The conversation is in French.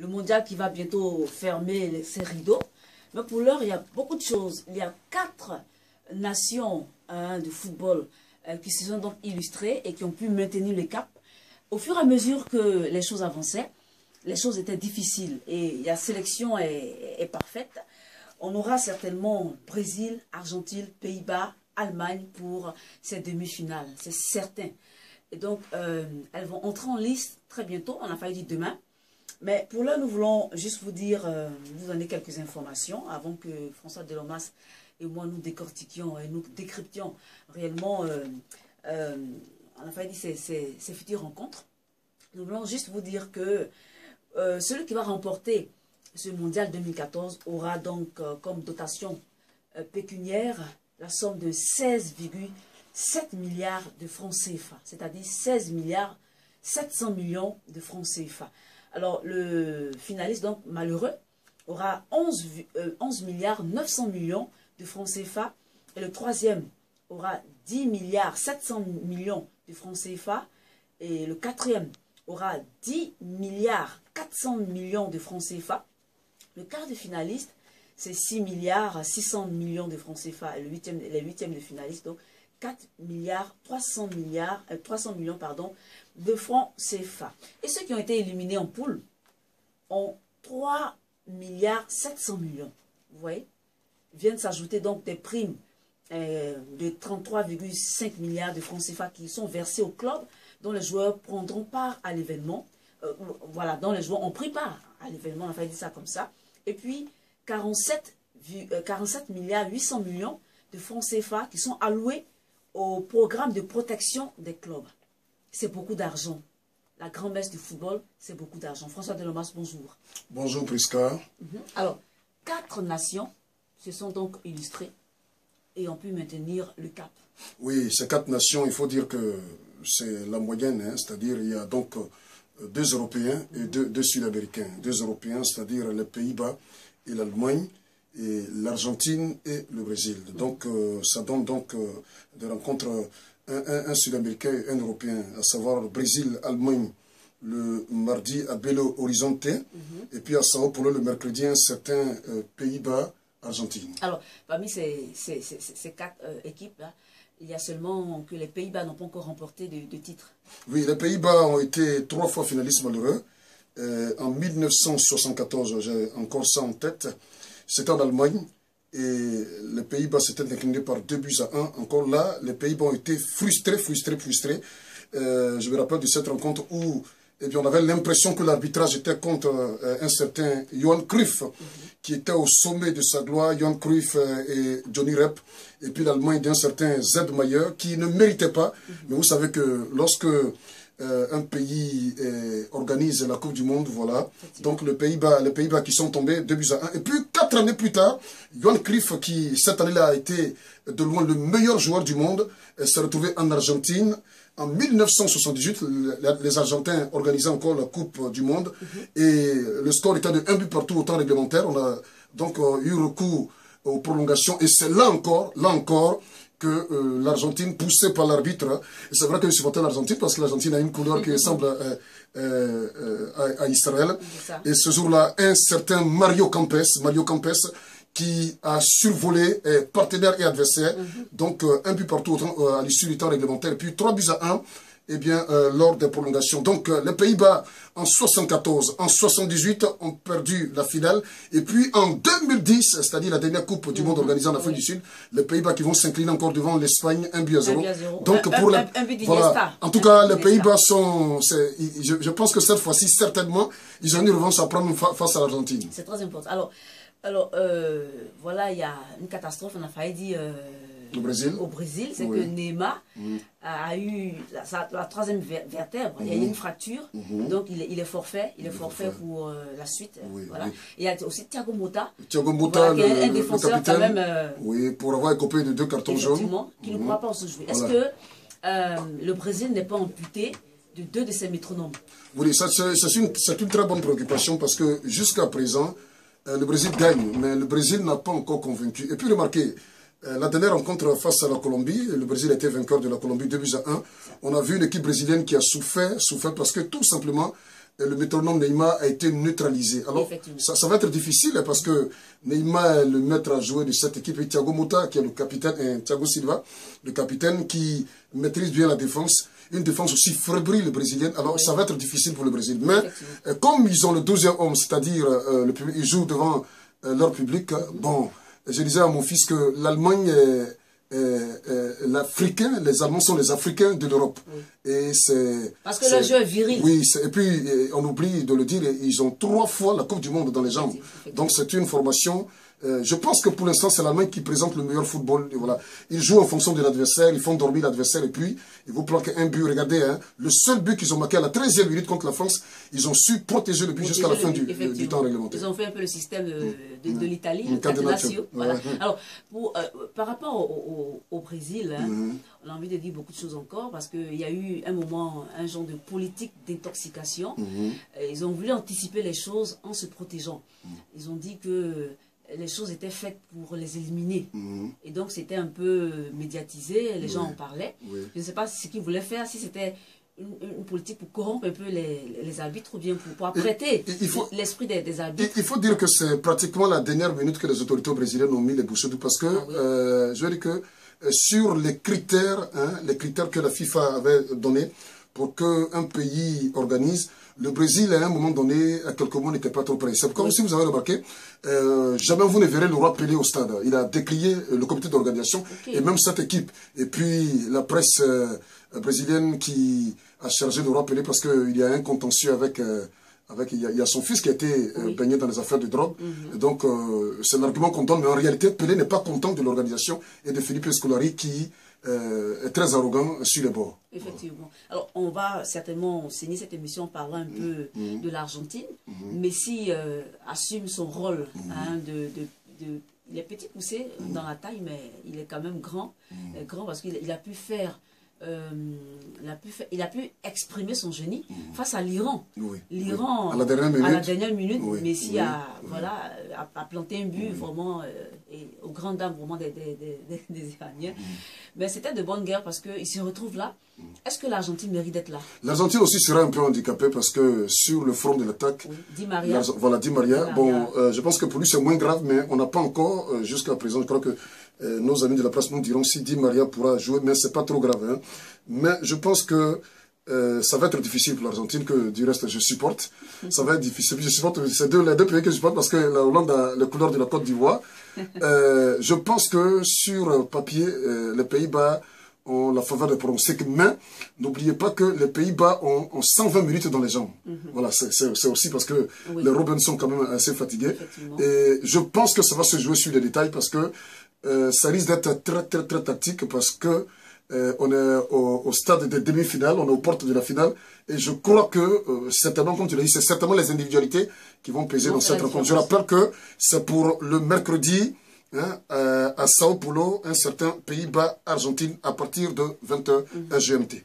le mondial qui va bientôt fermer ses rideaux. Mais pour l'heure, il y a beaucoup de choses. Il y a 4 nations de football qui se sont donc illustrées et qui ont pu maintenir le cap. Au fur et à mesure que les choses avançaient, les choses étaient difficiles et la sélection est parfaite. On aura certainement Brésil, Argentine, Pays-Bas, Allemagne pour ces demi-finales, c'est certain. Et donc, elles vont entrer en liste très bientôt, on a failli dire demain. Mais pour là, nous voulons juste vous dire, vous donner quelques informations avant que François Delomas et moi nous décortiquions et nous décryptions réellement, on a failli dire ces futures rencontres. Nous voulons juste vous dire que celui qui va remporter ce mondial 2014 aura donc comme dotation pécuniaire la somme de 16,7 milliards de francs CFA, c'est-à-dire 16 milliards 700 millions de francs CFA. Alors le finaliste donc malheureux aura 11 milliards 900 millions de francs CFA et le troisième aura 10 milliards 700 millions de francs CFA et le quatrième aura 10 milliards 400 millions de francs CFA. Le quart de finaliste, c'est 6 milliards 600 millions de francs CFA. Et les huitièmes de finaliste, donc 4 milliards 300 millions pardon, de francs CFA. Et ceux qui ont été éliminés en poule ont 3 milliards 700 millions. Vous voyez? Viennent s'ajouter donc des primes de 33,5 milliards de francs CFA qui sont versés au club, dont les joueurs prendront part à l'événement. Voilà, dont les joueurs ont pris part à l'événement, on a fait dire ça comme ça. Et puis 47 milliards 800 millions de francs CFA qui sont alloués au programme de protection des clubs. C'est beaucoup d'argent. La grand-messe du football, c'est beaucoup d'argent. François Delomas, bonjour. Bonjour Prisca. Alors, 4 nations se sont donc illustrées et ont pu maintenir le cap. Oui, ces 4 nations, il faut dire que c'est la moyenne, hein, c'est-à-dire il y a donc 2 Européens et 2 Sud-Américains. 2 Européens, c'est-à-dire les Pays-Bas et l'Allemagne, et l'Argentine et le Brésil. Donc ça donne donc des rencontres, un Sud-Américain et un Européen, à savoir le Brésil, Allemagne, le mardi à Belo Horizonte, et puis à Sao Paulo le mercredi, un certain Pays-Bas, Argentine. Alors, parmi ces 4 équipes-là, il y a seulement que les Pays-Bas n'ont pas encore remporté de titre. Oui, les Pays-Bas ont été 3 fois finalistes malheureux. En 1974, j'ai encore ça en tête, c'était en Allemagne. Et les Pays-Bas s'étaient inclinés par 2-1. Encore là, les Pays-Bas ont été frustrés. Je me rappelle de cette rencontre où on avait l'impression que l'arbitrage était contre un certain Johan Cruyff, qui était au sommet de sa gloire, Johan Cruyff et Johnny Rep, et puis l'Allemagne d'un certain Zed Mayer, qui ne méritait pas. Mais vous savez que lorsque un pays organise la Coupe du Monde, voilà. Donc les Pays-Bas qui sont tombés 2-1. Et puis 4 années plus tard, Johan Cruyff, qui cette année-là a été de loin le meilleur joueur du monde, s'est retrouvé en Argentine. En 1978, les Argentins organisaient encore la Coupe du Monde. Et le score était de 1 but partout au temps réglementaire. On a donc eu recours aux prolongations. Et c'est là encore, que l'Argentine, poussée par l'arbitre, et c'est vrai que je supportais l'Argentine parce que l'Argentine a une couleur qui ressemble à Israël. Et ce jour-là, un certain Mario Kempes, qui a survolé partenaire et adversaire, donc 1 but partout à l'issue du temps réglementaire, puis 3-1, lors des prolongations. Donc les Pays-Bas en 74, en 78 ont perdu la finale, et puis en 2010, c'est-à-dire la dernière Coupe du Monde organisée en Afrique du Sud, les Pays-Bas qui vont s'incliner encore devant l'Espagne 1-0. Donc pour voilà, en tout cas les Pays-Bas sont, je pense que cette fois-ci certainement ils ont une revanche à prendre face à l'Argentine. C'est très important. Alors, voilà, il y a une catastrophe, on a failli dire au Brésil, c'est que Neymar a eu la 3e vertèbre, il y a eu une fracture, donc il est forfait, pour la suite. Voilà. Il y a aussi Thiago Motta, voilà, qui est un défenseur quand même, pour avoir écopé de 2 cartons jaunes, qui ne pourra pas se jouer. Est-ce que le Brésil n'est pas amputé de 2 de ses métronomes? Oui, c'est une très bonne préoccupation parce que jusqu'à présent, le Brésil gagne, mais le Brésil n'a pas encore convaincu. Et puis remarquez, la dernière rencontre face à la Colombie, le Brésil a été vainqueur de la Colombie 2-1. On a vu une équipe brésilienne qui a souffert parce que tout simplement, le métronome Neymar a été neutralisé. Alors, ça va être difficile parce que Neymar est le maître à jouer de cette équipe et Thiago Motta, qui est le capitaine, Thiago Silva, le capitaine qui maîtrise bien la défense. Une défense aussi fébrile brésilienne. Alors, ça va être difficile pour le Brésil. Mais, comme ils ont le 12e homme, c'est-à-dire le public, ils jouent devant leur public, bon, je disais à mon fils que l'Allemagne est l'Africain, les Allemands sont les Africains de l'Europe. Et c'est... Parce que le jeu est viril. Oui, et puis on oublie de le dire, ils ont 3 fois la Coupe du Monde dans les jambes. Donc c'est une formation... je pense que pour l'instant, c'est l'Allemagne qui présente le meilleur football. Et voilà. Ils jouent en fonction de l'adversaire, ils font dormir l'adversaire et puis ils vous planquent un but. Regardez, hein, le seul but qu'ils ont marqué à la 13e minute contre la France, ils ont su protéger le but jusqu'à la fin du temps réglementaire. Ils ont fait un peu le système de l'Italie, le Catenaccio. Voilà. Alors, par rapport au Brésil, hein, on a envie de dire beaucoup de choses encore parce qu'il y a eu un moment, un genre de politique d'intoxication. Ils ont voulu anticiper les choses en se protégeant. Ils ont dit que les choses étaient faites pour les éliminer. Et donc, c'était un peu médiatisé, les gens en parlaient. Je ne sais pas ce qu'ils voulaient faire, si c'était une politique pour corrompre un peu les arbitres ou bien pour apprêter l'esprit des arbitres. Il faut dire que c'est pratiquement la dernière minute que les autorités brésiliennes ont mis les bouchées doubles parce que, je veux dire que sur les critères que la FIFA avait donnés pour qu'un pays organise, le Brésil, à un moment donné, à quelques mois, n'était pas trop prêt. C'est comme si vous avez remarqué, jamais vous ne verrez le roi Pelé au stade. Il a décrié le comité d'organisation et même cette équipe. Et puis, la presse brésilienne qui a chargé le roi Pelé parce qu'il y a un contentieux avec il y a son fils qui a été baigné dans les affaires de drogue. Donc, c'est l'argument qu'on donne. Mais en réalité, Pelé n'est pas content de l'organisation et de Felipe Scolari qui est très arrogant sur les bords. Effectivement. Alors, on va certainement signer cette émission en parlant un peu de l'Argentine. Messi assume son rôle il est petit poussé dans la taille, mais il est quand même grand. Grand parce qu'il a pu faire... il a pu exprimer son génie face à l'Iran. L'Iran, à la dernière minute, Messi a planté un but vraiment et aux grandes dames vraiment des Iraniens. Mais c'était de bonne guerre parce qu'il se retrouve là. Est-ce que l'Argentine mérite d'être là? L'Argentine aussi sera un peu handicapée parce que sur le front de l'attaque, Di Maria. Di Maria. Bon, je pense que pour lui c'est moins grave, mais on n'a pas encore, jusqu'à présent, je crois que nos amis de la presse nous diront si Di Maria pourra jouer, mais c'est pas trop grave. Hein. Mais je pense que ça va être difficile pour l'Argentine, que du reste je supporte. Ça va être difficile. Je supporte, c'est les deux pays que je supporte parce que la Hollande a les couleurs de la Côte d'Ivoire. Je pense que sur papier, les Pays-Bas ont la faveur de pronostic, mais n'oubliez pas que les Pays-Bas ont 120 minutes dans les jambes. Voilà, c'est aussi parce que les Robins sont quand même assez fatigués. Et je pense que ça va se jouer sur les détails parce que ça risque d'être très tactique parce que on est au stade des demi-finales, on est aux portes de la finale, et je crois que, certainement, comme tu l'as dit, c'est certainement les individualités qui vont peser dans cette rencontre. Je rappelle que c'est pour le mercredi, hein, à Sao Paulo, un certain Pays-Bas-Argentine, à partir de 20h GMT.